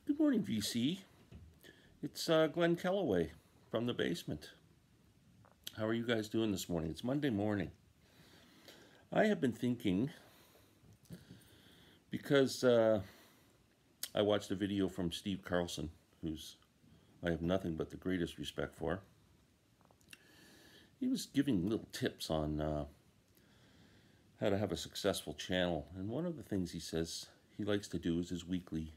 Good morning, VC. It's Glen Kellaway from the basement. How are you guys doing this morning? It's Monday morning. I have been thinking, because I watched a video from Steve Carlson, who's I have nothing but the greatest respect for. He was giving little tips on how to have a successful channel. And one of the things he says he likes to do is his weekly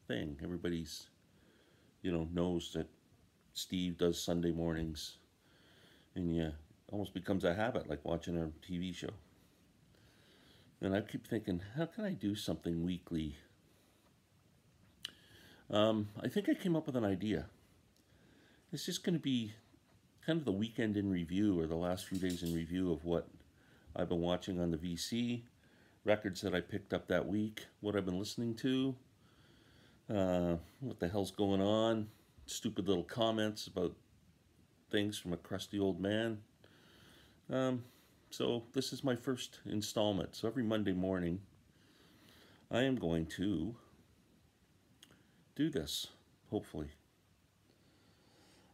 thing. Everybody's, knows that Steve does Sunday mornings, and yeah, almost becomes a habit, like watching a TV show. And I keep thinking, how can I do something weekly? I think I came up with an idea. It's just going to be kind of the weekend in review, or the last few days in review of what I've been watching on the VC, records that I picked up that week, what I've been listening to, what the hell's going on, stupid little comments about things from a crusty old man. So this is my first installment. So every Monday morning, I am going to do this, hopefully.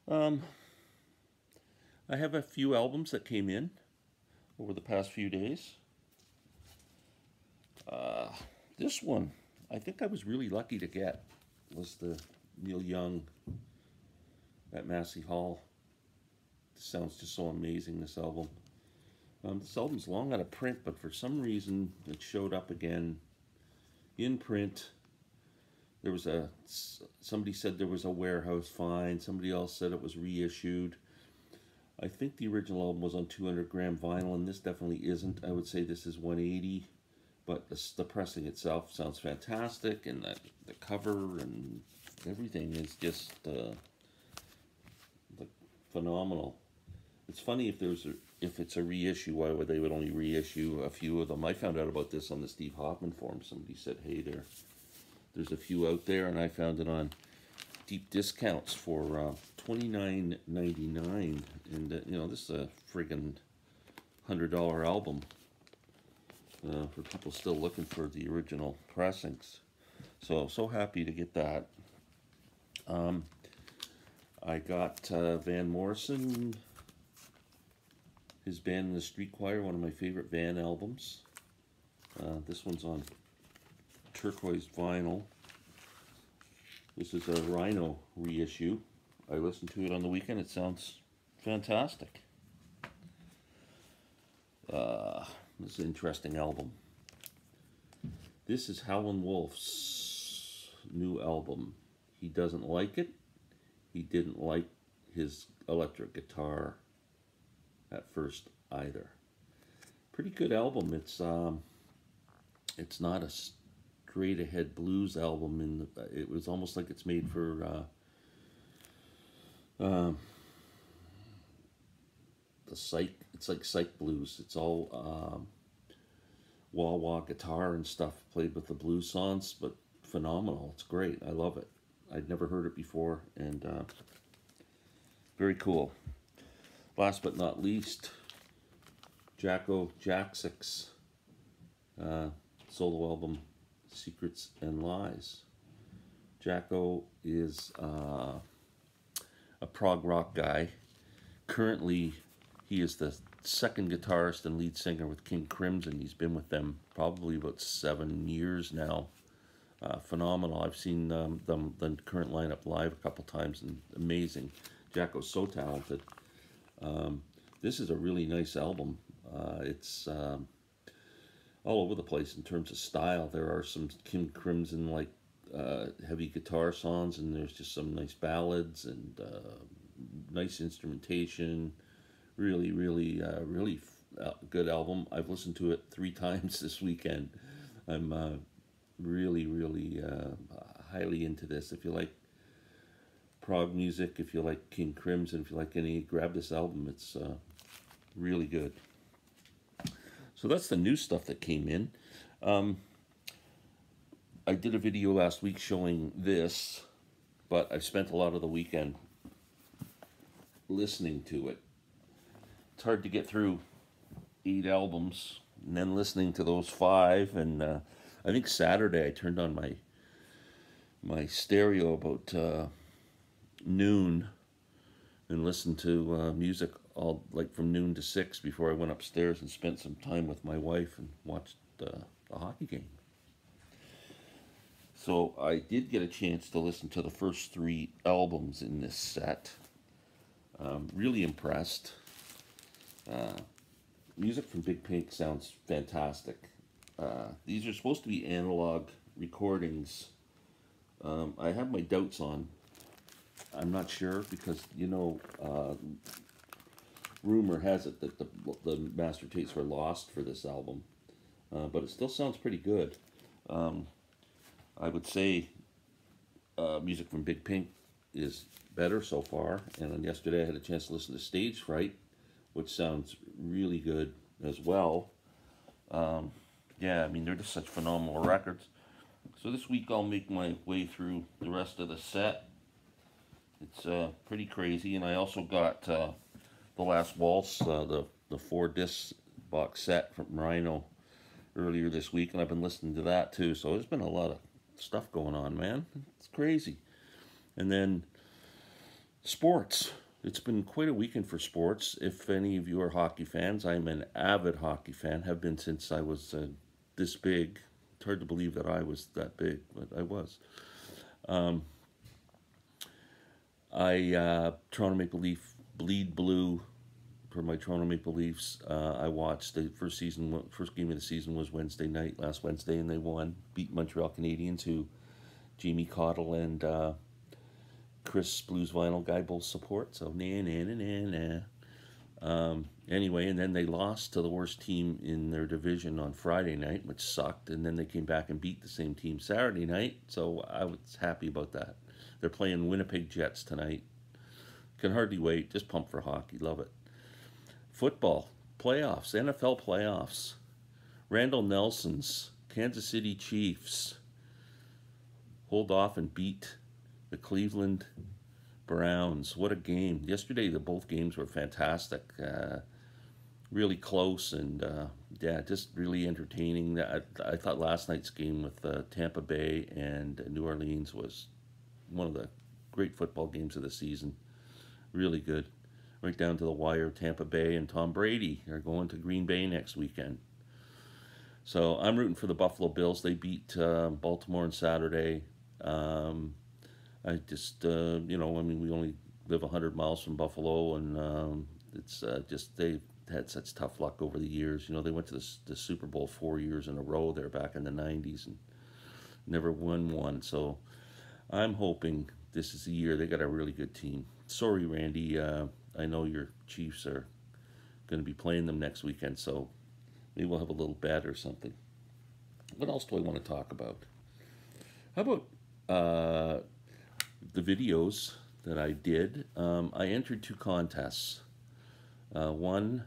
I have a few albums that came in over the past few days. This one, I think I was really lucky to get, was the Neil Young at Massey Hall. This sounds just so amazing, this album. This album's long out of print, but for some reason it showed up again in print. There was somebody said there was a warehouse find, somebody else said it was reissued. I think the original album was on 200-gram vinyl, and this definitely isn't. I would say this is 180, but the pressing itself sounds fantastic, and the cover and everything is just phenomenal. It's funny if it's a reissue, why would they would only reissue a few of them? I found out about this on the Steve Hoffman forum. Somebody said, hey, there's a few out there, and I found it on deep discounts for $29.99, and this is a friggin' $100 album for people still looking for the original pressings. So happy to get that. I got Van Morrison, his Band in the Street Choir, one of my favorite Van albums. This one's on turquoise vinyl. This is a Rhino reissue. I listened to it on the weekend. It sounds fantastic. This is an interesting album. This is Howlin Wolf's new album. He doesn't like it. He didn't like his electric guitar at first either. Pretty good album. It's not a straight ahead blues album. It was almost like it's made for the psych. It's like psych blues. It's all wah-wah guitar and stuff played with the blues songs, but phenomenal. It's great. I love it. I'd never heard it before, and very cool. Last but not least, Jacko Jacksik's solo album, Secrets and Lies. Jacko is a prog rock guy. Currently, he is the second guitarist and lead singer with King Crimson. He's been with them probably about 7 years now. Phenomenal. I've seen the current lineup live a couple times, and amazing. Jacko's so talented. This is a really nice album. It's all over the place in terms of style. There are some King Crimson like heavy guitar songs, and there's just some nice ballads and nice instrumentation. Really good album. I've listened to it 3 times this weekend. I'm really highly into this. If you like prog music, if you like King Crimson, if you like any, grab this album. It's really good. So that's the new stuff that came in. I did a video last week showing this, but I've spent a lot of the weekend listening to it. It's hard to get through 8 albums and then listening to those 5, and I think Saturday I turned on my stereo about noon and listened to music all like from noon to 6 before I went upstairs and spent some time with my wife and watched a hockey game. So I did get a chance to listen to the first 3 albums in this set. Really impressed. Music from Big Pink sounds fantastic. These are supposed to be analog recordings. I have my doubts on. I'm not sure because, rumor has it that the master tapes were lost for this album. But it still sounds pretty good. I would say music from Big Pink is better so far. And then yesterday I had a chance to listen to Stage Fright, which sounds really good as well. Yeah, I mean, they're just such phenomenal records. So this week I'll make my way through the rest of the set. It's pretty crazy. And I also got The Last Waltz, the 4-disc box set from Rhino earlier this week, and I've been listening to that too. So there's been a lot of stuff going on, man. It's crazy. And then sports. It's been quite a weekend for sports. If any of you are hockey fans, I'm an avid hockey fan. Have been since I was this big. It's hard to believe that I was that big, but I was. Toronto Maple Leaf bleed blue for my Toronto Maple Leafs. I watched the first game of the season was last Wednesday, and they won, beat Montreal Canadiens, who Jamie Cottle and Chris Blues Vinyl guy both support. So anyway, and then they lost to the worst team in their division on Friday night, which sucked, and then they came back and beat the same team Saturday night. So I was happy about that. They're playing Winnipeg Jets tonight. Can hardly wait. Just pumped for hockey. Love it. Football, playoffs, NFL playoffs. Randall Nelson's Kansas City Chiefs hold off and beat the Cleveland Browns. What a game. Yesterday, both games were fantastic. Really close and, yeah, just really entertaining. I thought last night's game with Tampa Bay and New Orleans was one of the great football games of the season. Really good. Right down to the wire. Tampa Bay and Tom Brady are going to Green Bay next weekend. So I'm rooting for the Buffalo Bills. They beat Baltimore on Saturday. I just, I mean, we only live 100 miles from Buffalo, and it's just they've had such tough luck over the years. They went to the Super Bowl 4 years in a row there back in the 90s and never won one. So I'm hoping this is the year. They got a really good team. Sorry, Randy. I know your Chiefs are going to be playing them next weekend, so maybe we'll have a little bet or something. What else do I want to talk about? How about the videos that I did? I entered 2 contests. One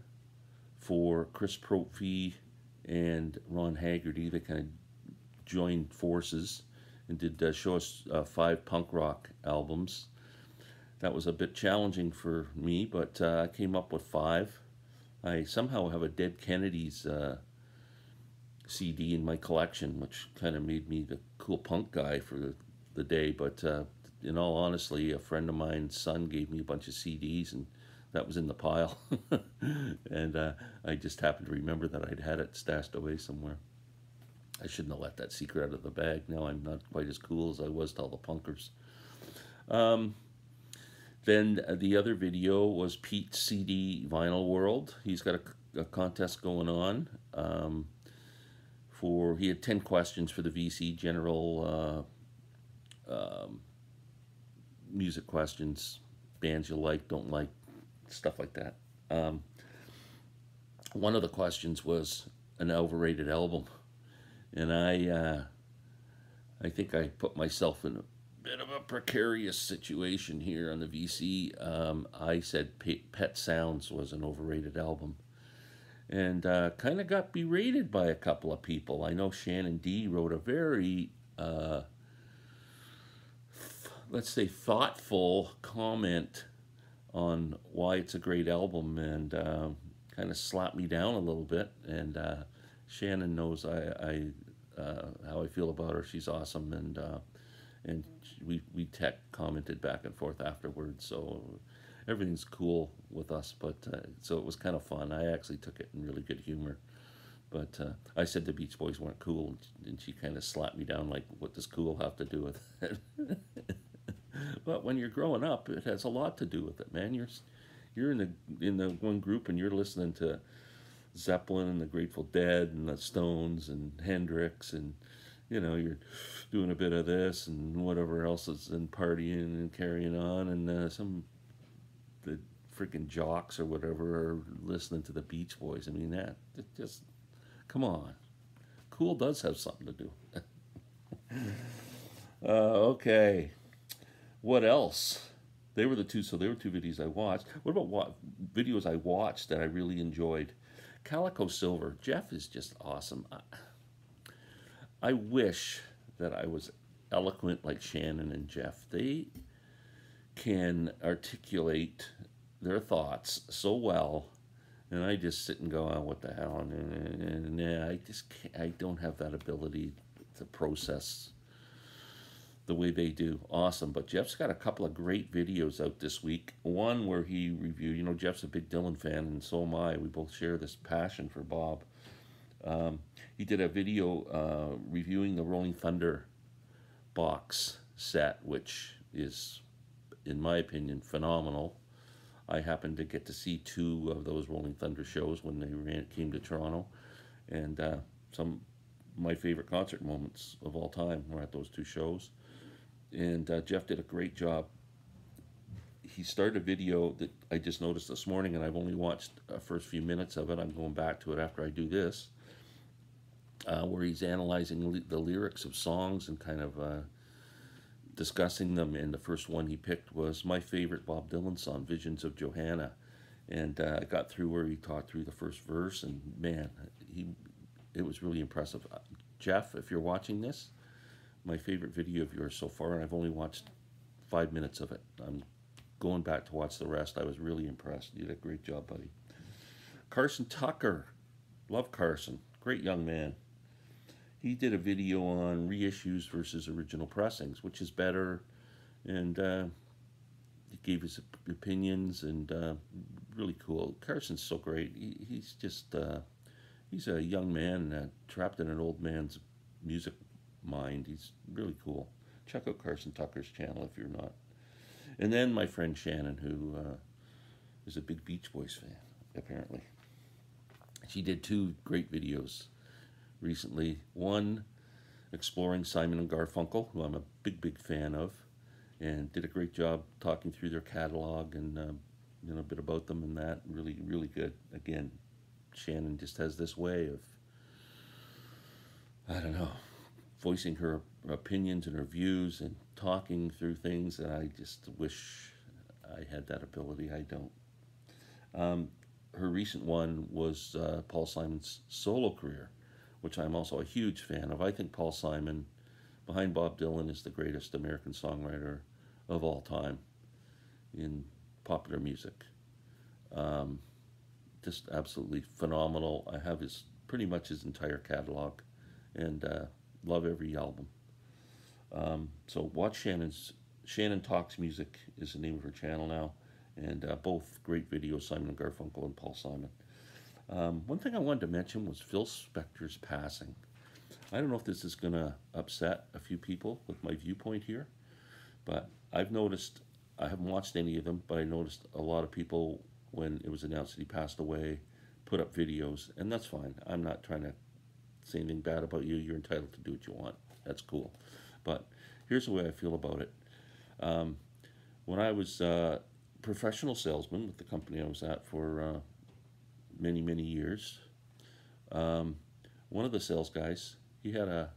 for Chris Propfee and Ron Haggerty. They kind of joined forces and did show us 5 punk rock albums. That was a bit challenging for me, but I came up with 5. I somehow have a Dead Kennedys CD in my collection, which kind of made me the cool punk guy for the day. But in all honesty, a friend of mine's son gave me a bunch of CDs, and that was in the pile. And I just happened to remember that I'd had it stashed away somewhere. I shouldn't have let that secret out of the bag. Now I'm not quite as cool as I was to all the punkers. Then the other video was Pete's CD Vinyl World. He's got a contest going on. He had 10 questions for the VC, general music questions, bands you like, don't like, stuff like that. One of the questions was an overrated album. And I think I put myself in a bit of a precarious situation here on the VC. I said Pet Sounds was an overrated album, and kind of got berated by a couple of people. I know Shannon D wrote a very, let's say, thoughtful comment on why it's a great album, and kind of slapped me down a little bit. And Shannon knows how I feel about her. She's awesome, and and we tech commented back and forth afterwards. So everything's cool with us. But so it was kind of fun. I actually took it in really good humor. But I said the Beach Boys weren't cool, and she kind of slapped me down like, "What does cool have to do with it?" But when you're growing up, it has a lot to do with it, man. You're in the one group, and you're listening to Zeppelin and the Grateful Dead and the Stones and Hendrix, and you're doing a bit of this and whatever else is, and partying and carrying on, and some the freaking jocks or whatever are listening to the Beach Boys. I mean, that it just come on, cool does have something to do. Okay, what else? They were two videos I watched. What about what videos I watched that I really enjoyed? Calico Silver. Jeff is just awesome. I wish that I was eloquent like Shannon and Jeff. They can articulate their thoughts so well, and I just sit and go, "Oh, what the hell?" And I just can't, I don't have that ability to process the way they do. Awesome. But Jeff's got a couple of great videos out this week. One where he reviewed, Jeff's a big Dylan fan, and so am I. We both share this passion for Bob. He did a video reviewing the Rolling Thunder box set, which is, in my opinion, phenomenal. I happened to get to see two of those Rolling Thunder shows when they came to Toronto, and some of my favorite concert moments of all time were at those two shows. And Jeff did a great job. He started a video that I just noticed this morning, and I've only watched the first few minutes of it. I'm going back to it after I do this, where he's analyzing the lyrics of songs and kind of discussing them. And the first one he picked was my favorite Bob Dylan song, Visions of Johanna. And I got through where he talked through the first verse, and man, it was really impressive. Jeff, if you're watching this, my favorite video of yours so far, and I've only watched 5 minutes of it. I'm going back to watch the rest. I was really impressed. You did a great job, buddy. Carson Tucker. Love Carson. Great young man. He did a video on reissues versus original pressings, which is better, and he gave his opinions, and really cool. Carson's so great. He's just, he's a young man trapped in an old man's music mind. He's really cool. Check out Carson Tucker's channel if you're not. And then my friend Shannon, who is a big Beach Boys fan, apparently. She did two great videos recently. One exploring Simon and Garfunkel, who I'm a big fan of, and did a great job talking through their catalog and a bit about them, and that really good. Again, Shannon just has this way of, I don't know, voicing her opinions and her views and talking through things, and I just wish I had that ability. I don't. Her recent one was Paul Simon's solo career, which I'm also a huge fan of. I think Paul Simon, behind Bob Dylan, is the greatest American songwriter of all time in popular music. Just absolutely phenomenal. I have pretty much his entire catalog, and love every album. So watch Shannon Talks Music is the name of her channel now, and both great videos, Simon and Garfunkel and Paul Simon. One thing I wanted to mention was Phil Spector's passing. I don't know if this is going to upset a few people with my viewpoint here, but I've noticed, I haven't watched any of them, but I noticed a lot of people, when it was announced that he passed away, put up videos, and that's fine. I'm not trying to say anything bad about you. You're entitled to do what you want. That's cool. But here's the way I feel about it. When I was a professional salesman with the company I was at for many years, one of the sales guys, he had a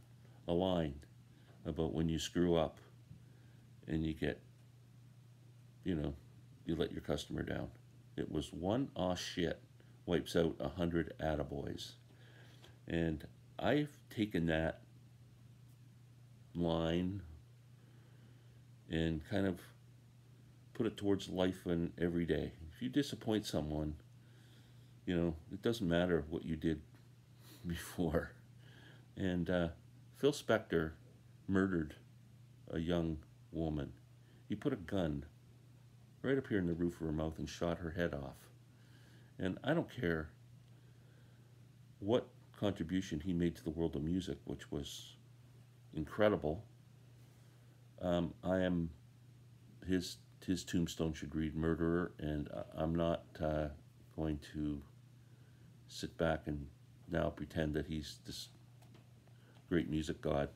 line about when you screw up and you get, you let your customer down. It was one aw shit wipes out 100 attaboys. And I've taken that line and kind of put it towards life and every day. If you disappoint someone, it doesn't matter what you did before. And Phil Spector murdered a young woman. He put a gun right up here in the roof of her mouth and shot her head off. And I don't care what contribution he made to the world of music, which was incredible. I am his tombstone should read murderer, and I'm not going to sit back and now pretend that he's this great music god.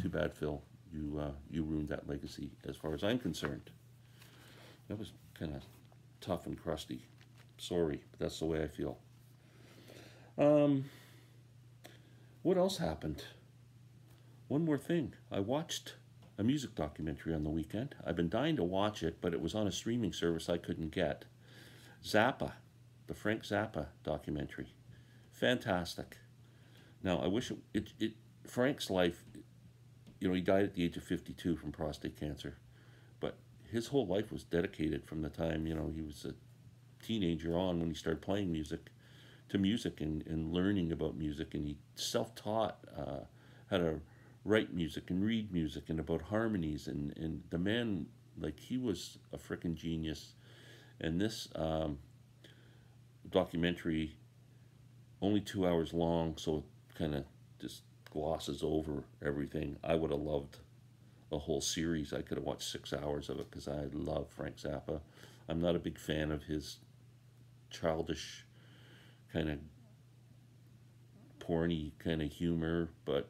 Too bad, Phil. You ruined that legacy, as far as I'm concerned. That was kind of tough and crusty. Sorry, but that's the way I feel. What else happened? One more thing. I watched a music documentary on the weekend. I've been dying to watch it, but it was on a streaming service I couldn't get. Zappa, the Frank Zappa documentary. Fantastic. Now, I wish Frank's life, he died at the age of 52 from prostate cancer, but his whole life was dedicated from the time, he was a teenager on when he started playing music to music and learning about music, and he self-taught how to write music and read music and about harmonies, and the man, like, he was a frickin' genius. And this documentary, only 2 hours long, so it kind of just glosses over everything. I would have loved a whole series. I could have watched 6 hours of it because I love Frank Zappa. I'm not a big fan of his childish kind of porny kind of humor, but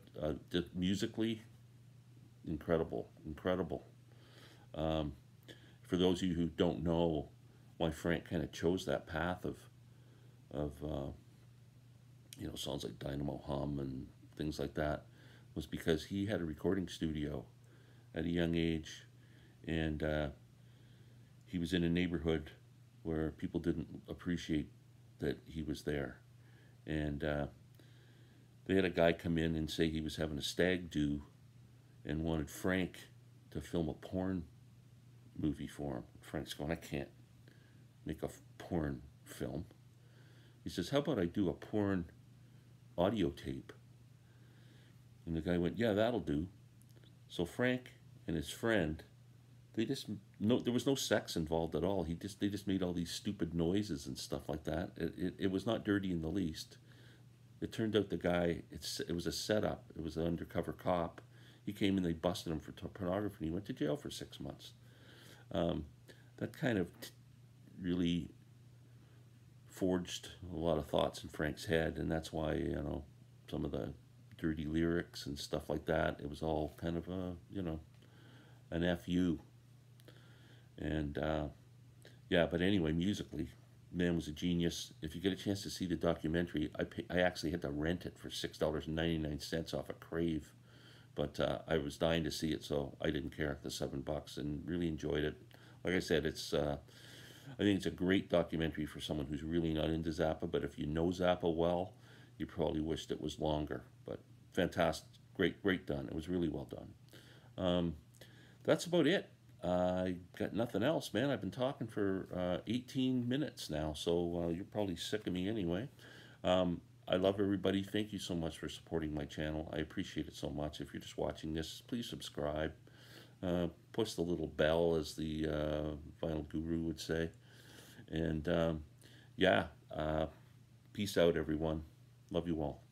musically, incredible. For those of you who don't know why Frank kind of chose that path of songs like Dynamo Hum and things like that, was because he had a recording studio at a young age, and he was in a neighborhood where people didn't appreciate that he was there. And they had a guy come in and say he was having a stag do and wanted Frank to film a porn movie for him. Frank's going, I can't make a porn film. He says, how about I do a porn audio tape? And the guy went, yeah, that'll do. So Frank and his friend, there was no sex involved at all. They just made all these stupid noises and stuff like that. It was not dirty in the least. It turned out the guy, it was a setup. It was an undercover cop. He came and they busted him for pornography, and he went to jail for 6 months. That kind of really forged a lot of thoughts in Frank's head, and that's why, some of the dirty lyrics and stuff like that, it was all kind of an FU. And but anyway, musically, man was a genius. If you get a chance to see the documentary, I actually had to rent it for $6.99 off of Crave, but I was dying to see it, so I didn't care, the $7, and really enjoyed it. Like I said, I think it's a great documentary for someone who's really not into Zappa, but if you know Zappa well, you probably wished it was longer. But fantastic, great done. It was really well done. That's about it. I got nothing else, man. I've been talking for 18 minutes now, so you're probably sick of me anyway. I love everybody. Thank you so much for supporting my channel. I appreciate it so much. If you're just watching this, please subscribe. Push the little bell, as the vinyl guru would say. And peace out, everyone. Love you all.